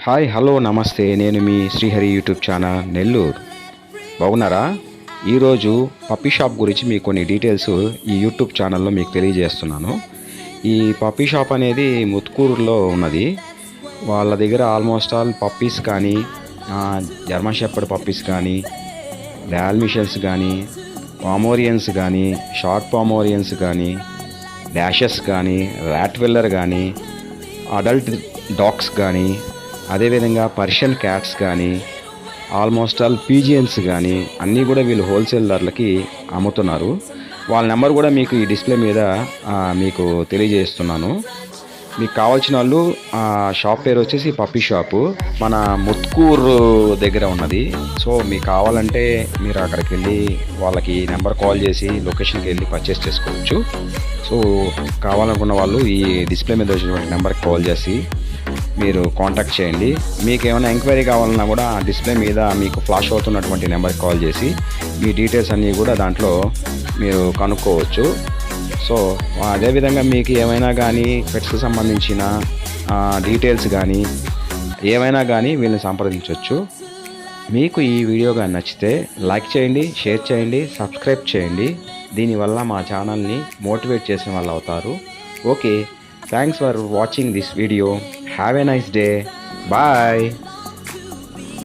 Hi hello నమస్తే, నేను మీ Srihari YouTube channel Nellore. బాగున్నారా? ఈరోజు పప్పీ షాప్ గురించి మీకు కొన్ని డీటెయిల్స్ ఈ యూట్యూబ్ ఛానల్లో మీకు తెలియజేస్తున్నాను. ఈ పప్పీ షాప్ అనేది ముత్కూరులో ఉన్నది. వాళ్ళ దగ్గర ఆల్మోస్ట్ ఆల్ పప్పీస్ కానీ, జర్మన్ షెపర్డ్ పప్పీస్ కానీ, డాల్మిషన్స్ కానీ, పామోరియన్స్ కానీ, షార్ట్ పామోరియన్స్ కానీ, డాషెస్ కానీ, ర్యాట్ వెల్లర్ కానీ, అడల్ట్ డాగ్స్ కానీ, అదేవిధంగా పర్షియన్ క్యాట్స్ కానీ, ఆల్మోస్ట్ ఆల్ పీజియన్స్ కానీ అన్నీ కూడా వీళ్ళు హోల్సేల్ ధరలకి అమ్ముతున్నారు. వాళ్ళ నెంబర్ కూడా మీకు ఈ డిస్ప్లే మీద మీకు తెలియజేస్తున్నాను. మీకు కావాల్సిన వాళ్ళు షాప్ పేరు వచ్చేసి పప్పీ షాపు, మన ముత్కూరు దగ్గర ఉన్నది. సో మీకు కావాలంటే మీరు అక్కడికి వెళ్ళి వాళ్ళకి నెంబర్ కాల్ చేసి లొకేషన్కి వెళ్ళి పర్చేస్ చేసుకోవచ్చు. సో కావాలనుకున్న వాళ్ళు ఈ డిస్ప్లే మీద వచ్చినటువంటి నెంబర్కి కాల్ చేసి మీరు కాంటాక్ట్ చేయండి. మీకు ఏమైనా ఎంక్వైరీ కావాలన్నా కూడా ఆ డిస్ప్లే మీద మీకు ఫ్లాష్ అవుతున్నటువంటి నెంబర్కి కాల్ చేసి మీ డీటెయిల్స్ అన్నీ కూడా దాంట్లో మీరు కనుక్కోవచ్చు. సో అదేవిధంగా మీకు ఏమైనా కానీ పెట్స్కి సంబంధించిన డీటెయిల్స్ కానీ ఏమైనా కానీ వీళ్ళని సంప్రదించవచ్చు. మీకు ఈ వీడియో కానీ నచ్చితే లైక్ చేయండి, షేర్ చేయండి, సబ్స్క్రైబ్ చేయండి. దీనివల్ల మా ఛానల్ని మోటివేట్ చేసిన వాళ్ళు అవుతారు. Okay, thanks for watching this video. Have a nice day. Bye.